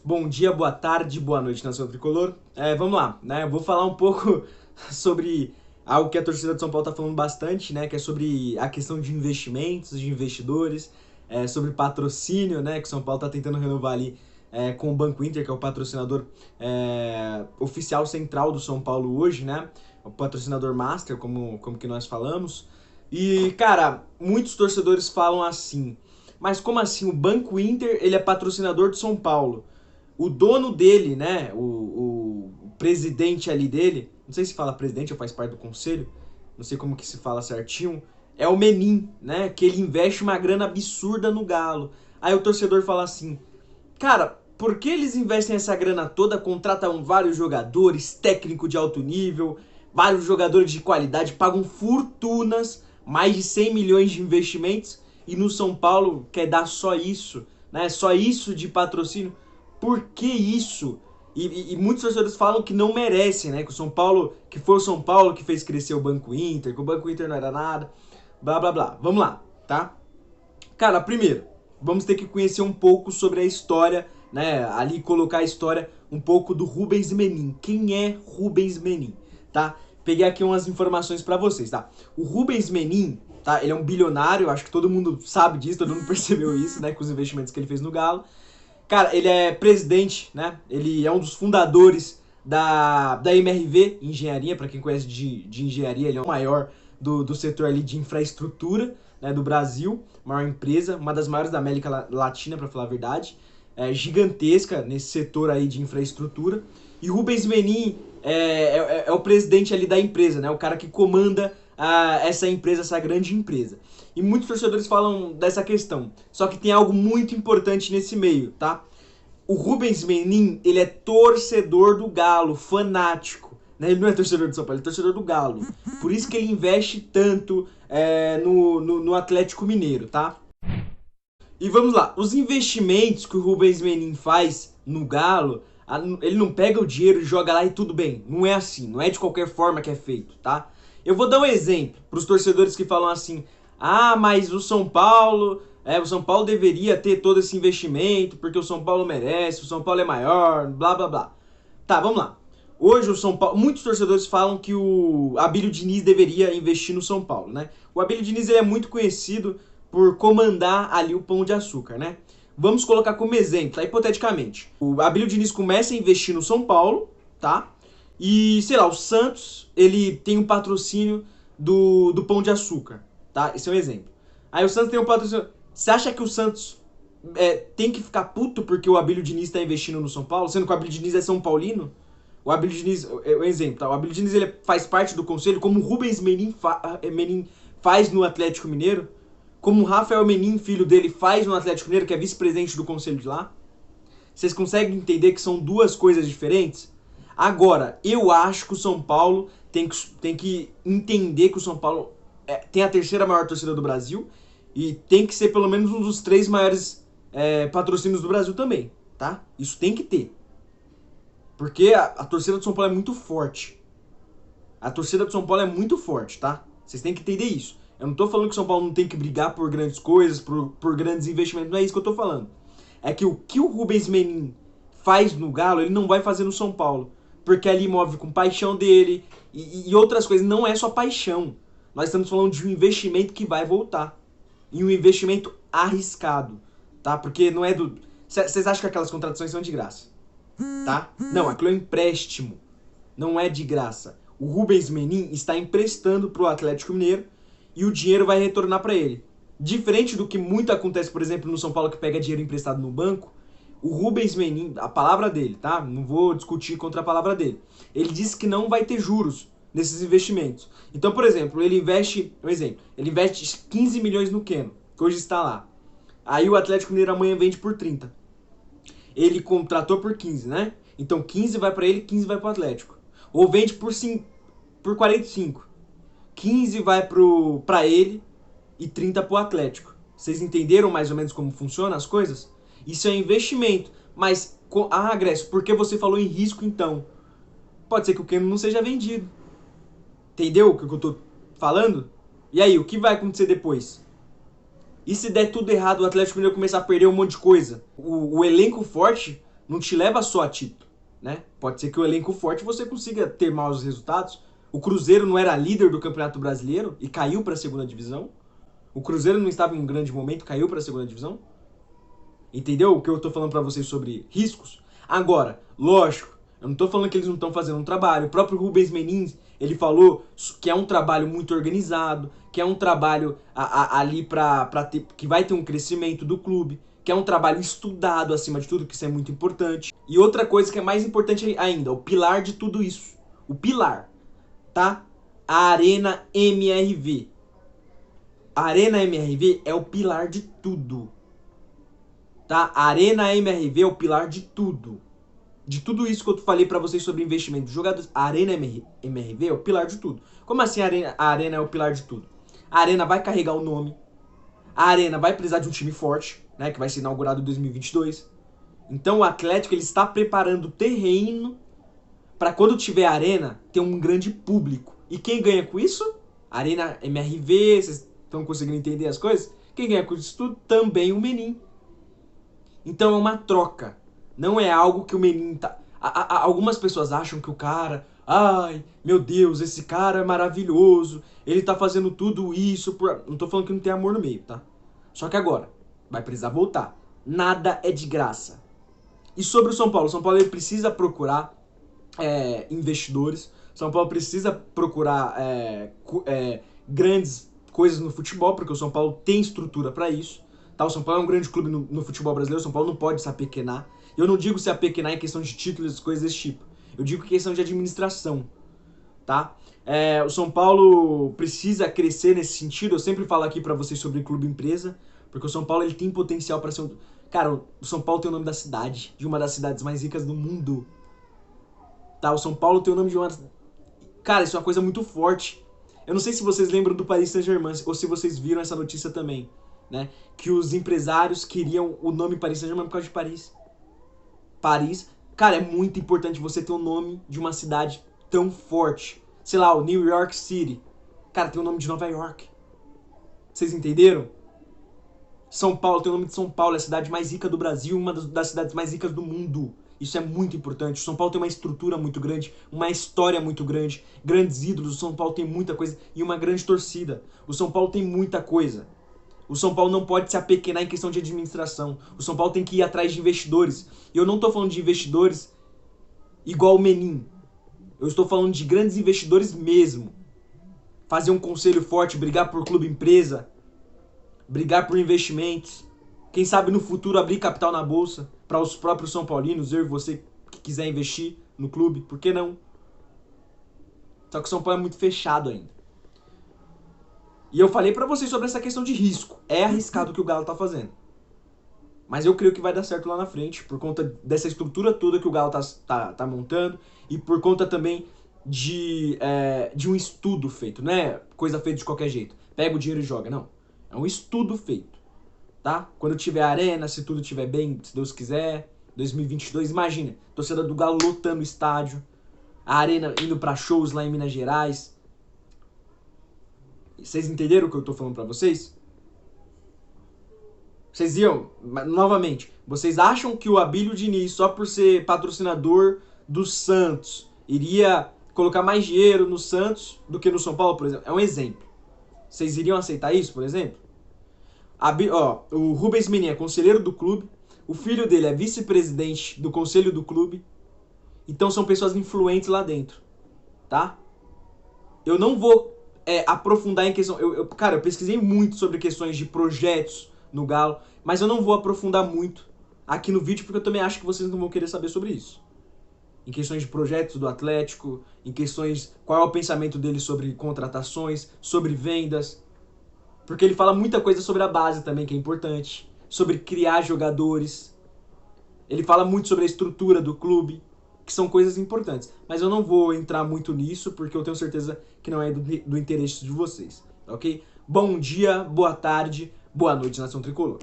Bom dia, boa tarde, boa noite, nação tricolor. Vamos lá, né? Eu vou falar um pouco sobre algo que a torcida de São Paulo tá falando bastante, né? Que é sobre a questão de investimentos, de investidores, sobre patrocínio, né? Que o São Paulo tá tentando renovar ali com o Banco Inter, que é o patrocinador oficial central do São Paulo hoje, né? O patrocinador master, como que nós falamos. E, cara, muitos torcedores falam assim, mas como assim? O Banco Inter, ele é patrocinador de São Paulo. O dono dele, né, o presidente ali dele, não sei se fala presidente ou faz parte do conselho, não sei como que se fala certinho, é o Menin, né, que ele investe uma grana absurda no Galo. Aí o torcedor fala assim, cara, por que eles investem essa grana toda, contratam vários jogadores, técnico de alto nível, vários jogadores de qualidade, pagam fortunas, mais de 100 milhões de investimentos, e no São Paulo quer dar só isso, né? Só isso de patrocínio. Por que isso? E muitos torcedores falam que não merecem, né? Que o São Paulo, que foi o São Paulo que fez crescer o Banco Inter, que o Banco Inter não era nada, blá blá blá. Vamos lá, tá? Cara, primeiro, vamos ter que conhecer um pouco sobre a história, né? Ali colocar a história um pouco do Rubens Menin. Quem é Rubens Menin, tá? Peguei aqui umas informações pra vocês, tá? O Rubens Menin, tá? Ele é um bilionário, acho que todo mundo sabe disso, todo mundo percebeu isso, né? Com os investimentos que ele fez no Galo. Cara, ele é presidente, né? Ele é um dos fundadores da MRV Engenharia, para quem conhece de engenharia, ele é o maior do setor ali de infraestrutura, né, do Brasil, maior empresa, uma das maiores da América Latina, para falar a verdade, gigantesca nesse setor aí de infraestrutura. E Rubens Menin é o presidente ali da empresa, né? O cara que comanda essa empresa, essa grande empresa. E muitos torcedores falam dessa questão. Só que tem algo muito importante nesse meio, tá? O Rubens Menin, ele é torcedor do Galo, fanático. Né? Ele não é torcedor do São Paulo, ele é torcedor do Galo. Por isso que ele investe tanto no Atlético Mineiro, tá? E vamos lá, os investimentos que o Rubens Menin faz no Galo, ele não pega o dinheiro e joga lá e tudo bem. Não é assim, não é de qualquer forma que é feito, tá? Eu vou dar um exemplo para os torcedores que falam assim: ah, mas o São Paulo deveria ter todo esse investimento porque o São Paulo merece, o São Paulo é maior, blá blá blá. Tá, vamos lá. Hoje o São Paulo, muitos torcedores falam que o Abílio Diniz deveria investir no São Paulo, né? O Abílio Diniz ele é muito conhecido por comandar ali o Pão de Açúcar, né? Vamos colocar como exemplo, tá? Hipoteticamente. O Abílio Diniz começa a investir no São Paulo, tá? E, sei lá, o Santos, ele tem um patrocínio do Pão de Açúcar, tá? Esse é um exemplo. Aí o Santos tem um patrocínio... Você acha que o Santos tem que ficar puto porque o Abílio Diniz está investindo no São Paulo, sendo que o Abílio Diniz é São Paulino? O Abílio Diniz, um exemplo, tá? O Abílio Diniz ele faz parte do conselho, como o Rubens Menin faz no Atlético Mineiro, como o Rafael Menin, filho dele, faz no Atlético Mineiro, que é vice-presidente do conselho de lá. Vocês conseguem entender que são duas coisas diferentes? Agora, eu acho que o São Paulo tem que entender que o São Paulo tem a terceira maior torcida do Brasil e tem que ser pelo menos um dos três maiores patrocínios do Brasil também, tá? Isso tem que ter. Porque a torcida do São Paulo é muito forte. A torcida do São Paulo é muito forte, tá? Vocês têm que entender isso. Eu não tô falando que o São Paulo não tem que brigar por grandes coisas, por grandes investimentos. Não é isso que eu tô falando. É que o Rubens Menin faz no Galo, ele não vai fazer no São Paulo. Porque ali move com paixão dele e outras coisas. Não é só paixão. Nós estamos falando de um investimento que vai voltar. E um investimento arriscado, tá? Porque não é do... Vocês acham que aquelas contratações são de graça, tá? Não, aquilo é um empréstimo. Não é de graça. O Rubens Menin está emprestando para o Atlético Mineiro e o dinheiro vai retornar para ele. Diferente do que muito acontece, por exemplo, no São Paulo que pega dinheiro emprestado no banco, o Rubens Menin, a palavra dele, tá? Não vou discutir contra a palavra dele. Ele disse que não vai ter juros nesses investimentos. Então, por exemplo, ele investe 15 milhões no Keno, que hoje está lá. Aí o Atlético Mineiro amanhã vende por 30. Ele contratou por 15, né? Então 15 vai para ele, 15 vai para o Atlético. Ou vende por 45. 15 vai para ele e 30 para o Atlético. Vocês entenderam mais ou menos como funcionam as coisas? Isso é investimento. Mas, Grécio, por que você falou em risco então? Pode ser que o Keno não seja vendido. Entendeu o que eu tô falando? E aí, o que vai acontecer depois? E se der tudo errado, o Atlético Mineiro começar a perder um monte de coisa? O elenco forte não te leva só a título, né? Pode ser que o elenco forte você consiga ter maus resultados. O Cruzeiro não era líder do Campeonato Brasileiro e caiu para a segunda divisão. O Cruzeiro não estava em um grande momento, caiu para a segunda divisão. Entendeu o que eu tô falando para vocês sobre riscos? Agora, lógico, eu não tô falando que eles não estão fazendo um trabalho. O próprio Rubens Menin, ele falou que é um trabalho muito organizado, que é um trabalho ali para ter, que vai ter um crescimento do clube, que é um trabalho estudado acima de tudo, que isso é muito importante. E outra coisa que é mais importante ainda, o pilar de tudo isso. O pilar, tá? A Arena MRV. A Arena MRV é o pilar de tudo. Tá? A Arena MRV é o pilar de tudo. De tudo isso que eu falei pra vocês sobre investimento de jogadores, a Arena MRV é o pilar de tudo. Como assim a Arena é o pilar de tudo? A Arena vai carregar o nome. A Arena vai precisar de um time forte, né, que vai ser inaugurado em 2022. Então o Atlético ele está preparando o terreno para quando tiver a Arena ter um grande público. E quem ganha com isso? Arena MRV, vocês estão conseguindo entender as coisas? Quem ganha com isso tudo? Também o Menin. Então é uma troca. Não é algo que o Menin tá... Algumas pessoas acham que o cara... Ai, meu Deus, esse cara é maravilhoso. Ele tá fazendo tudo isso por... Não tô falando que não tem amor no meio, tá? Só que agora, vai precisar voltar. Nada é de graça. E sobre o São Paulo? O São Paulo ele precisa procurar investidores. O São Paulo precisa procurar grandes coisas no futebol, porque o São Paulo tem estrutura para isso. Tá? O São Paulo é um grande clube no futebol brasileiro. O São Paulo não pode se apequenar. Eu não digo se apequenar em questão de títulos e coisas desse tipo. Eu digo questão de administração. Tá? O São Paulo precisa crescer nesse sentido. Eu sempre falo aqui pra vocês sobre clube empresa, porque o São Paulo ele tem potencial pra ser um... Cara, o São Paulo tem o nome da cidade, de uma das cidades mais ricas do mundo. Tá? O São Paulo tem o nome de uma... Cara, isso é uma coisa muito forte. Eu não sei se vocês lembram do Paris Saint-Germain, ou se vocês viram essa notícia também, né? Que os empresários queriam o nome Paris Saint-Germain por causa de Paris. Paris... Cara, é muito importante você ter o nome de uma cidade tão forte. Sei lá, o New York City. Cara, tem o nome de Nova York. Vocês entenderam? São Paulo tem o nome de São Paulo, é a cidade mais rica do Brasil, uma das cidades mais ricas do mundo. Isso é muito importante. O São Paulo tem uma estrutura muito grande, uma história muito grande, grandes ídolos. O São Paulo tem muita coisa e uma grande torcida. O São Paulo tem muita coisa. O São Paulo não pode se apequenar em questão de administração. O São Paulo tem que ir atrás de investidores. E eu não estou falando de investidores igual o Menin. Eu estou falando de grandes investidores mesmo. Fazer um conselho forte, brigar por clube empresa, brigar por investimentos. Quem sabe no futuro abrir capital na bolsa para os próprios São Paulinos, eu e você que quiser investir no clube, por que não? Só que o São Paulo é muito fechado ainda. E eu falei pra vocês sobre essa questão de risco. É arriscado o que o Galo tá fazendo. Mas eu creio que vai dar certo lá na frente, por conta dessa estrutura toda que o Galo tá montando e por conta também de um estudo feito. Não é coisa feita de qualquer jeito. Pega o dinheiro e joga, não. É um estudo feito, tá? Quando tiver arena, se tudo estiver bem, se Deus quiser, 2022, imagina, torcida do Galo lotando o estádio, a arena indo pra shows lá em Minas Gerais. Vocês entenderam o que eu tô falando pra vocês? Vocês iam, novamente, vocês acham que o Abílio Diniz, só por ser patrocinador do Santos, iria colocar mais dinheiro no Santos do que no São Paulo, por exemplo? É um exemplo. Vocês iriam aceitar isso, por exemplo? O Rubens Menin é conselheiro do clube, o filho dele é vice-presidente do conselho do clube, então são pessoas influentes lá dentro, tá? Eu não vou aprofundar em questão... Cara, eu pesquisei muito sobre questões de projetos no Galo, mas eu não vou aprofundar muito aqui no vídeo, porque eu também acho que vocês não vão querer saber sobre isso. Em questões de projetos do Atlético, em questões... Qual é o pensamento dele sobre contratações, sobre vendas. Porque ele fala muita coisa sobre a base também, que é importante. Sobre criar jogadores. Ele fala muito sobre a estrutura do clube, que são coisas importantes. Mas eu não vou entrar muito nisso, porque eu tenho certeza que não é do interesse de vocês, ok? Bom dia, boa tarde, boa noite, Nação Tricolor.